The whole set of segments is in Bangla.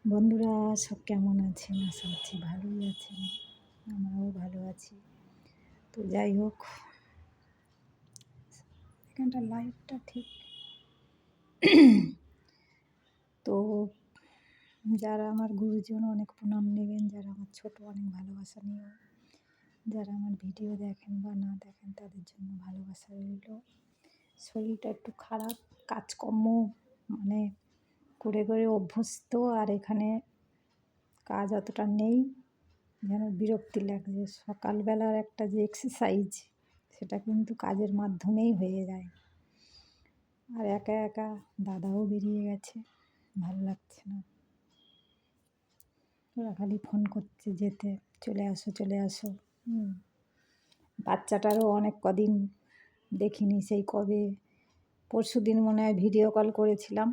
বন্ধুরা, সব কেমন আছেন? আশা করছি ভালোই আছেন। আমরাও ভালো আছি। তো যাই হোক, এখানটা লাইটটা ঠিক। তো যারা আমার গুরুজন অনেক প্রণাম নেবেন, যারা আমার ছোট অনেক ভালোবাসা নিও, যারা আমার ভিডিও দেখেন বা না দেখেন তাদের জন্য ভালোবাসা রইল। শরীরটা একটু খারাপ, কাজকর্ম মানে করে করে অভ্যস্ত, আর এখানে কাজ অতটা নেই, যেন বিরক্তি লাগছে। সকালবেলার একটা যে এক্সারসাইজ, সেটা কিন্তু কাজের মাধ্যমেই হয়ে যায়। আর একা একা দাদাও বেরিয়ে গেছে, ভালো লাগছে না। ওরা খালি ফোন করছে যেতে, চলে আসো চলে আসো। বাচ্চাটারও অনেক কদিন দেখিনি, সেই কবে পরশুদিন মনে হয় ভিডিও কল করেছিলাম,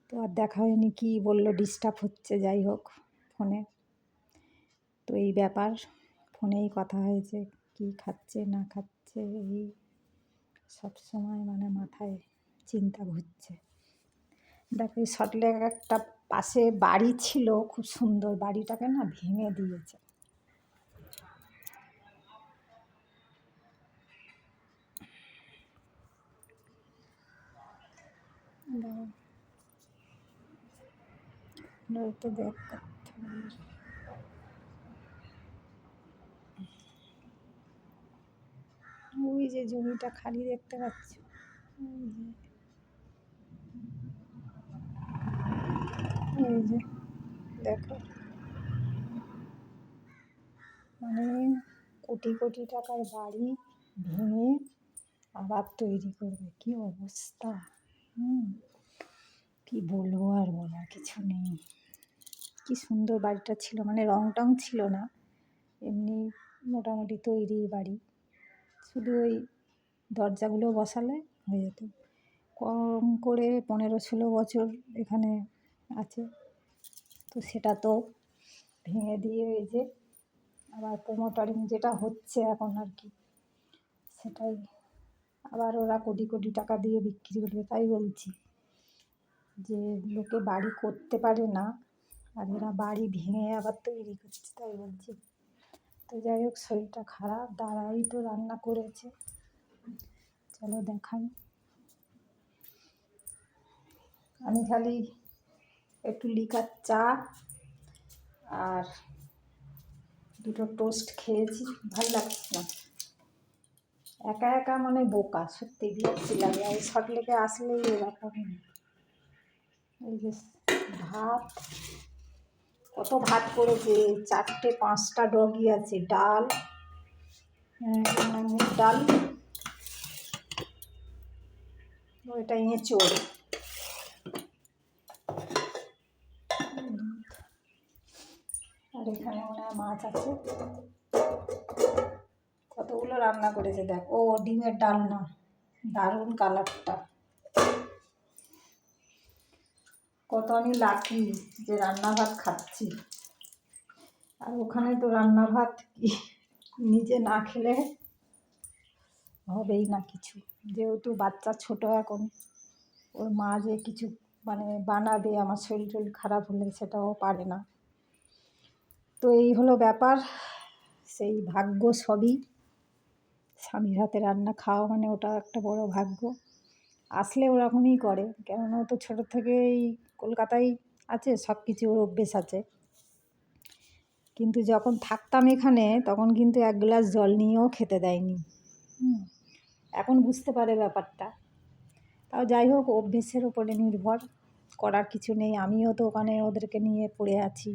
তো আর দেখা হয়নি। কি বললো ডিস্টার্ব হচ্ছে, যাই হোক ফোনে। তো এই ব্যাপার, ফোনেই কথা হয়েছে, কি খাচ্ছে না খাচ্ছে এই সব সময় মানে মাথায় চিন্তা ঘুরছে। দেখো, এই সল্টলেক একটা পাশে বাড়ি ছিল, খুব সুন্দর, বাড়িটাকে না ভেঙে দিয়েছে। তো দেখ, ওই যে জমিটা খালি দেখতে পাচ্ছ, এই যে দেখো, মানে কোটি কোটি টাকার বাড়ি ভেঙে আবার তৈরি করবে, কি অবস্থা! কি বলবো, আর বলার কিছু নেই। কি সুন্দর বাড়িটা ছিল, মানে রং টং ছিল না, এমনি মোটামুটি তৈরি বাড়ি, শুধু ওই দরজাগুলো বসালে হয়ে যেত। কম করে 15-16 বছর এখানে আছে, তো সেটা তো ভেঙে দিয়ে এই যে আবার প্রোমোটারিং যেটা হচ্ছে এখন আর কি, সেটাই আবার ওরা কোটি কোটি টাকা দিয়ে বিক্রি করবে। তাই বলছি যে লোকে বাড়ি করতে পারে না, আর এরা বাড়ি ভেঙে আবার তৈরি করছে, তাই বলছি। তো যাই হোক, শরীরটা খারাপ, দাদাই তো রান্না করেছে, চলো দেখাই। আমি খালি একটু লিকার চা আর দুটো টোস্ট খেয়েছি, ভালো লাগছে না। একা একা মানে বোকা, সত্যি বিরক্তি লাগে। এই সল্টলেকে আসলেই এরকম। এই যে ভাত, কত ভাত করেছে, 4-5টা ডগি আছে, ডাল, মুগ ডাল, ওইটা এঁচোড়, আর এখানে মনে হয় মাছ আছে। কতগুলো রান্না করেছে দেখ। ও ডিমের ডালনা, দারুণ কালারটা। কত আমি লাকি যে রান্না ভাত খাচ্ছি। আর ওখানে তো রান্না ভাত নিজে না খেলে হবেই না কিছু, যেহেতু বাচ্চা ছোট এখন, ওর মা যে কিছু মানে বানাবে আমার শরীর টরীর খারাপ হলে, সেটাও পারে না। তো এই হলো ব্যাপার, সেই ভাগ্য সবই। স্বামীর হাতে রান্না খাওয়া মানে ওটা একটা বড় ভাগ্য। আসলে ওরকমই করে, কেননা ও তো ছোটো থেকেই কলকাতায় আছে, সব কিছু ওর অভ্যেস আছে। কিন্তু যখন থাকতাম এখানে, তখন কিন্তু এক গ্লাস জল নিয়েও খেতে দেয়নি। এখন বুঝতে পারে ব্যাপারটা। তাও যাই হোক, অভ্যেসের ওপরে নির্ভর, করার কিছু নেই। আমিও তো ওখানে ওদেরকে নিয়ে পড়ে আছি,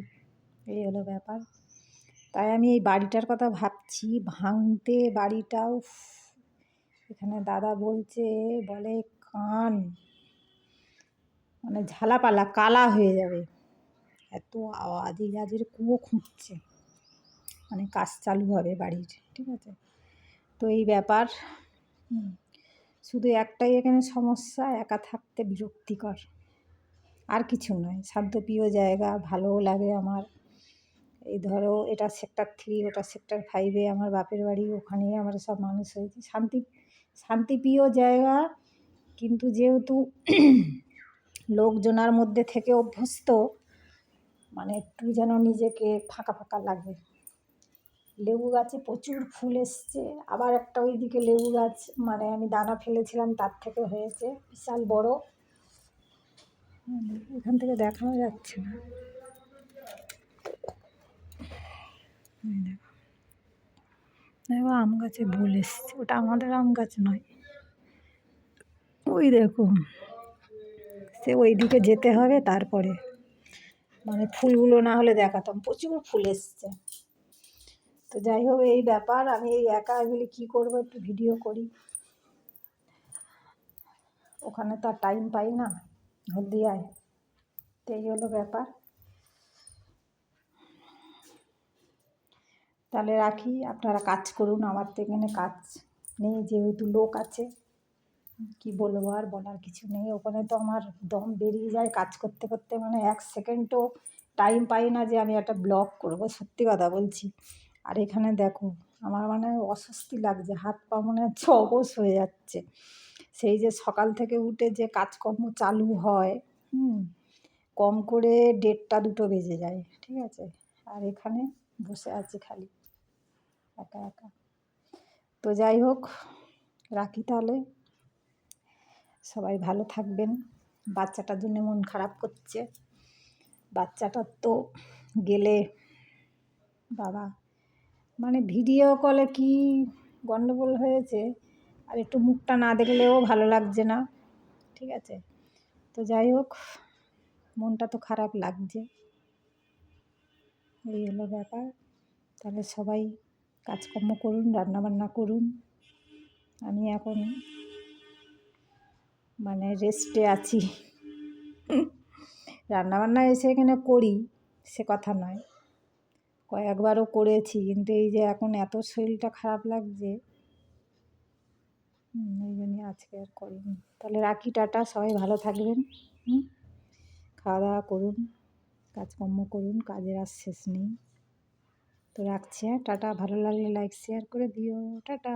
এই হলো ব্যাপার। তাই আমি এই বাড়িটার কথা ভাবছি ভাঙতে, বাড়িটাও এখানে দাদা বলছে, বলে কান মানে ঝালাপালা কালা হয়ে যাবে, এত আওয়াজ। এই আজের কুয়ো খুঁজছে, মানে কাজ চালু হবে বাড়ির, ঠিক আছে। তো এই ব্যাপার, শুধু একটাই এখানে সমস্যা, একা থাকতে বিরক্তিকর, আর কিছু নয়। শান্তপ্রিয় জায়গা, ভালোও লাগে আমার। এই ধরো, এটা সেক্টর 3, ওটা সেক্টর 5-এ আমার বাপের বাড়ি, ওখানেই আমরা সব মানুষ হয়েছি। শান্তিপ্রিয় জায়গা, কিন্তু যেহেতু লোকজনার মধ্যে থেকে অভ্যস্ত, মানে একটু যেন নিজেকে ফাঁকা ফাঁকা লাগে। লেবু গাছে প্রচুর ফুল এসছে, আবার একটা ওইদিকে লেবু গাছ মানে আমি দানা ফেলেছিলাম তার থেকে হয়েছে বিশাল বড়। এখান থেকে দেখানো যাচ্ছে না, দেখো আম গাছে ফুল এসছে, ওটা আমাদের আম গাছ নয়। ওই দেখুন, সে ওইদিকে যেতে হবে তারপরে, মানে ফুলগুলো না হলে দেখাতাম, প্রচুর ফুল এসছে। তো যাই হোক এই ব্যাপার, আমি এই একা এগুলি কী করবো, একটু ভিডিও করি, ওখানে তো আর টাইম পাই না হলদিয়ায়। তো এই হলো ব্যাপার। তাহলে রাখি, আপনারা কাজ করুন, আমার তো এখানে কাজ নেই, যেহেতু লোক আছে কি বলবো, আর বলার কিছু নেই। ওখানে তো আমার দম বেরিয়ে যায় কাজ করতে করতে, মানে 1 সেকেন্ডও টাইম পাই না যে আমি একটা ব্লগ করব, সত্যি কথা বলছি। আর এখানে দেখো আমার মানে অস্বস্তি লাগছে, হাত পা মনে হচ্ছে অবশ হয়ে যাচ্ছে। সেই যে সকাল থেকে উঠে যে কাজকর্ম চালু হয়, কম করে 1:30 2টো বেজে যায়, ঠিক আছে। আর এখানে বসে আছি খালি একা একা। তো যাই হোক রাখি তাহলে, সবাই ভালো থাকবেন। বাচ্চাটার জন্য মন খারাপ করছে, বাচ্চাটার তো গেলে বাবা, মানে ভিডিও কলে কি গন্ডগোল হয়েছে, আর একটু মুখটা না দেখলেও ভালো লাগছে না, ঠিক আছে। তো যাই হোক মনটা তো খারাপ লাগছে, এই হলো ব্যাপার। তাহলে সবাই কাজকর্ম করুন, রান্নাবান্না করুন। আমি এখন মানে রেস্টে আছি। রান্নাবান্না এসে এখানে করি, সে কথা নয়, কয়েকবারও করেছি, কিন্তু এই যে এখন এত শরীরটা খারাপ লাগছে, ওই জন্যই আজকে আর করিনি। তাহলে রাখি, টাটা, সবাই ভালো থাকবেন। খাওয়া দাওয়া করুন, কাজকর্ম করুন, কাজের আর শেষ নেই। তো রাখছি, টাটা। ভালো লাগলে লাইক শেয়ার করে দিও, টাটা।